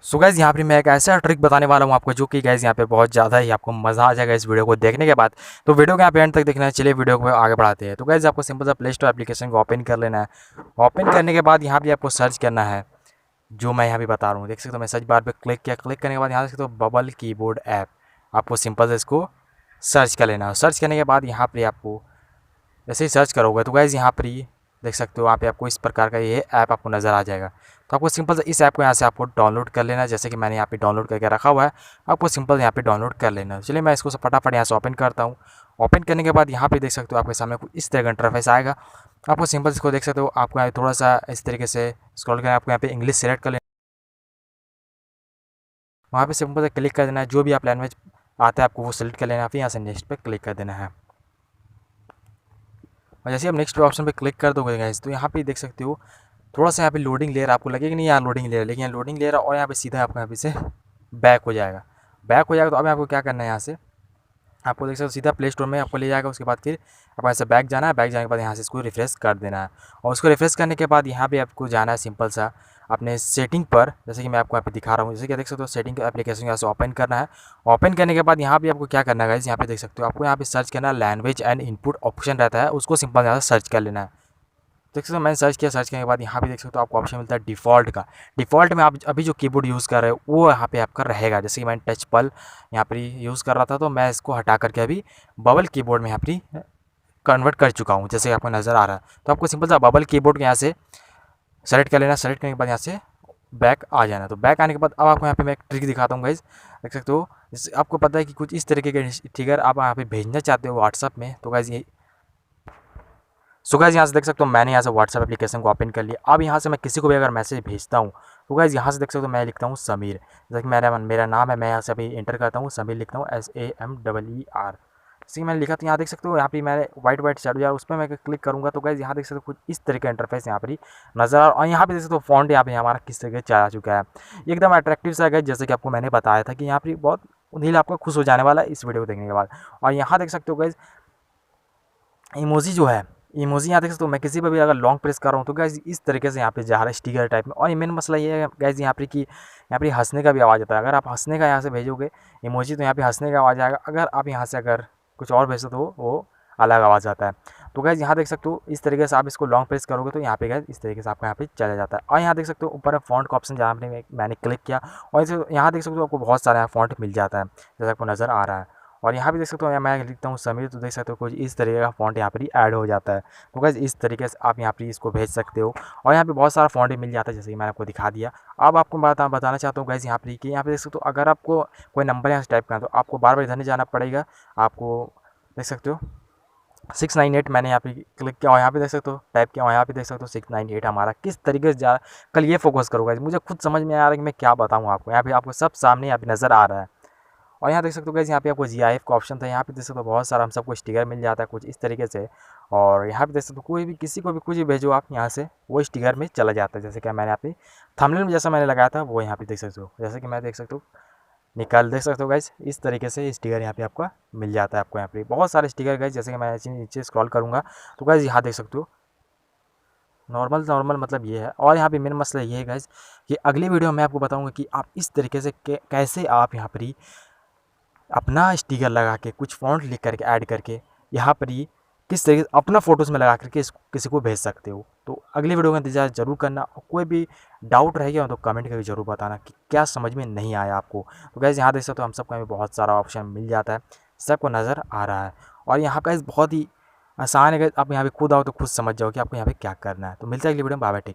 So guys यहाँ पे मैं एक ऐसा ट्रिक बताने वाला हूँ आपको, जो कि गाइज़ यहाँ पे बहुत ज़्यादा ही आपको मज़ा आ जाएगा इस वीडियो को देखने के बाद। तो वीडियो को यहाँ पे एंड तक देखना है। चलिए वीडियो को आगे बढ़ाते हैं। तो गाइज़ आपको सिंपल सा प्ले स्टोर एप्लीकेशन को ओपन कर लेना है। ओपन करने के बाद यहाँ पे आपको सर्च करना है, जो मैं यहाँ पे बता रहा हूँ। देख सकते हो मैं सर्च बार पे क्लिक किया, क्लिक करने के बाद यहाँ देख सकते हो बबल कीबोर्ड ऐप। आपको सिंपल से इसको सर्च कर लेना है। सर्च करने के बाद यहाँ पे आपको जैसे ही सर्च करोगे तो गाइज़ यहाँ पर ही देख सकते हो, वहाँ पे आपको इस प्रकार का ये ऐप आपको नज़र आ जाएगा। तो आपको सिंपल से इस ऐप को यहाँ से आपको डाउनलोड कर लेना है, जैसे कि मैंने यहाँ पे डाउनलोड करके रखा हुआ है। आपको सिंपल यहाँ पे डाउनलोड कर लेना है। चलिए मैं इसको फटाफट यहाँ से ओपन करता हूँ। ओपन करने के बाद यहाँ पे देख सकते हो आपके सामने कुछ इस तरह का इंटरफेस आएगा। आपको सिंपल इसको देख सकते हो, आपको यहाँ थोड़ा सा इस तरीके से स्क्रॉल करना है। आपको यहाँ पे इंग्लिश सेलेक्ट कर लेना, वहाँ पे सिंपल से क्लिक कर देना है। जो भी आप लैंग्वेज आता है आपको वो सेलेक्ट कर लेना है। फिर यहाँ से नेक्स्ट पे क्लिक कर देना है। और जैसे आप नेक्स्ट ऑप्शन पे क्लिक कर दोगे गाइस, तो यहाँ पे देख सकते हो थोड़ा सा यहाँ पे लोडिंग लेयर आपको लगेगा नहीं, यहाँ लोडिंग लेयर, लेकिन यहाँ लोडिंग लेयर और यहाँ पे सीधा आपको यहाँ पे से बैक हो जाएगा। बैक हो जाएगा तो अब आपको क्या करना है, यहाँ से आपको देख सकते हो सीधा प्ले स्टोर में आपको ले जाएगा। उसके बाद फिर आपको ऐसे बैक जाना है। बैक जाने के बाद यहाँ से इसको रिफ्रेश कर देना है। और उसको रिफ्रेश करने के बाद यहाँ पे आपको जाना है सिंपल सा अपने सेटिंग पर, जैसे कि मैं आपको यहाँ पे दिखा रहा हूँ। जैसे कि देख सकते हो सेटिंग एप्लीकेशन यहाँ से ओपन करना है। ओपन करने के बाद यहाँ पे आपको क्या करना है गाइस, यहाँ पे देख सकते हो आपको यहाँ पे सर्च करना है, लैंग्वेज एंड इनपुट ऑप्शन रहता है, उसको सिंपल यहाँ से सर्च कर लेना है। देख सकते हो मैंने सर्च किया। सर्च करने के बाद यहाँ पे देख सकते हो आपको ऑप्शन मिलता है डिफ़ॉल्ट का। डिफ़ॉल्ट में आप अभी जो कीबोर्ड यूज़ कर रहे हो वो यहाँ पे आपका रहेगा। जैसे कि मैंने टच पल यहाँ पर यूज़ कर रहा था, तो मैं इसको हटा करके अभी बबल कीबोर्ड में यहाँ पर कन्वर्ट कर चुका हूँ, जैसे आपको नज़र आ रहा है। तो आपको सिंपल सा बबल कीबोर्ड को यहाँ से सेलेक्ट कर लेना। सेलेक्ट करने के बाद यहाँ से बैक आ जाना। तो बैक आने के बाद अब आपको यहाँ पे मैं एक ट्रिक दिखाता हूँ गाइज़। देख सकते हो जैसे आपको पता है कि कुछ इस तरीके के फिगर आप यहाँ पे भेजना चाहते हो व्हाट्सअप में, तो गाइज़ ये सो गाइज़ यहाँ से देख सकते हो मैंने यहाँ से व्हाट्सएप एप्लीकेशन को ओपन कर लिया। अब यहाँ से मैं किसी को भी अगर मैसेज भेजता हूँ तो गाइज़ यहाँ से देख सकते हो मैं लिखता हूँ समीर। जैसे कि मेरा नाम है, मैं यहाँ से अभी एंटर करता हूँ समीर, लिखता हूँ SAMER। जैसे कि मैंने लिखा, तो यहाँ देख सकते हो यहाँ पे मैंने वाइट शैडो यार उस पर मैं क्लिक करूँगा तो गाइज़ यहाँ देख सकते हो कुछ इस तरह का इंटरफेस यहाँ पर ही नज़र आ। और यहाँ पे देख सकते हो फॉन्ट यहाँ पे हमारा किस तरीके से आ चुका है, एकदम अट्रैक्टिव सा है। जैसे कि आपको मैंने बताया था कि यहाँ पर बहुत दिल आपका खुश हो जाने वाला है इस वीडियो को देखने के बाद। और यहाँ देख सकते हो गाइज़ इमोजी जो है, इमोजी यहाँ देख सकते हो मैं किसी पर भी अगर लॉन्ग प्रेस कर रहा हूँ तो गाइज़ इस तरीके से यहाँ पे जा रहा है स्टिकर टाइप में। और ये मेन मसला ये है गाइज़ यहाँ पे कि यहाँ पे हंसने का भी आवाज़ आता है। अगर आप हंसने का यहाँ से भेजोगे इमोजी तो यहाँ पे हंसने का आवाज़ आएगा। अगर आप यहाँ से अगर कुछ और भेजो तो वो अलग आवाज़ आता है। तो गाइज़ यहाँ देख सकते हो इस तरीके से आप इसको लॉन्ग प्रेस करोगे तो यहाँ पे गाइज़ इस तरीके से आपको यहाँ पे चला जाता है। और यहाँ देख सकते हो ऊपर फॉन्ट का ऑप्शन जहाँ पे मैंने क्लिक किया और यहाँ देख सकते हो आपको बहुत सारा फॉन्ट मिल जाता है, जैसा आपको नज़र आ रहा है। और यहाँ पे देख सकते हो मैं लिखता हूँ समीर, तो देख सकते हो कुछ इस तरीके का फ़ॉन्ट यहाँ पर ही ऐड हो जाता है। तो गाइज़ इस तरीके से आप यहाँ पर इसको भेज सकते हो। और यहाँ पे बहुत सारा फ़ॉन्ट मिल जाता है, जैसे कि मैंने आपको दिखा दिया। अब आपको बताना चाहता हूँ गाइज़ यहाँ पर कि यहाँ पे देख सकते हो अगर आपको कोई नंबर यहाँ से टाइप करना है तो आपको बार बार इधर नहीं जाना पड़ेगा। आपको देख सकते हो 698 मैंने यहाँ पे क्लिक किया और यहाँ पे देख सकते हो टाइप किया और यहाँ पे देख सकते हो 698 हमारा किस तरीके से जा। कल ये फोकस करूँगा, मुझे खुद समझ में आ रहा है कि मैं क्या बताऊँ आपको। यहाँ पे आपको सब सामने यहाँ पे नज़र आ रहा है। और यहाँ देख सकते हो गाइस यहाँ पे आपको GIF का ऑप्शन था। यहाँ पे देख सकते हो बहुत सारा हम सबको स्टिकर मिल जाता है कुछ इस तरीके से। और यहाँ पे देख सकते हो कोई भी किसी को भी कुछ भी भेजो आप यहाँ से वो स्टिकर में चला जाता है। जैसे कि मैंने यहाँ पे थंबनेल में जैसा मैंने लगाया था वो यहाँ पे देख सकते हो, जैसे कि मैं देख सकते हो निकाल देख सकते हो गाइस इस तरीके से स्टिकर यहाँ पे आपका मिल जाता है। आपको यहाँ पे बहुत सारे स्टिकर गाइस, जैसे कि मैं नीचे स्क्रॉल करूँगा तो गाइस यहाँ देख सकते हो नॉर्मल मतलब ये है। और यहाँ पे मेन मसला ये है गाइस कि अगली वीडियो में आपको बताऊँगा कि आप इस तरीके से कैसे आप यहाँ पर ही अपना स्टिकर लगा के कुछ फ़ॉन्ट लिख करके ऐड करके यहाँ पर ही किस तरीके से अपना फ़ोटोज़ में लगा करके किसी को भेज सकते हो। तो अगली वीडियो का इंतज़ार ज़रूर करना। और कोई भी डाउट रह गया तो कमेंट करके ज़रूर बताना कि क्या समझ में नहीं आया आपको। तो गाइस यहाँ देख सकते हो हम सबको बहुत सारा ऑप्शन मिल जाता है, सबको नज़र आ रहा है। और यहाँ का बहुत ही आसान है, आप यहाँ पे खुद आओ तो खुद समझ जाओ कि आपको यहाँ पे क्या करना है। तो मिलता है अगली वीडियो में, बाय बाय, टेक केयर।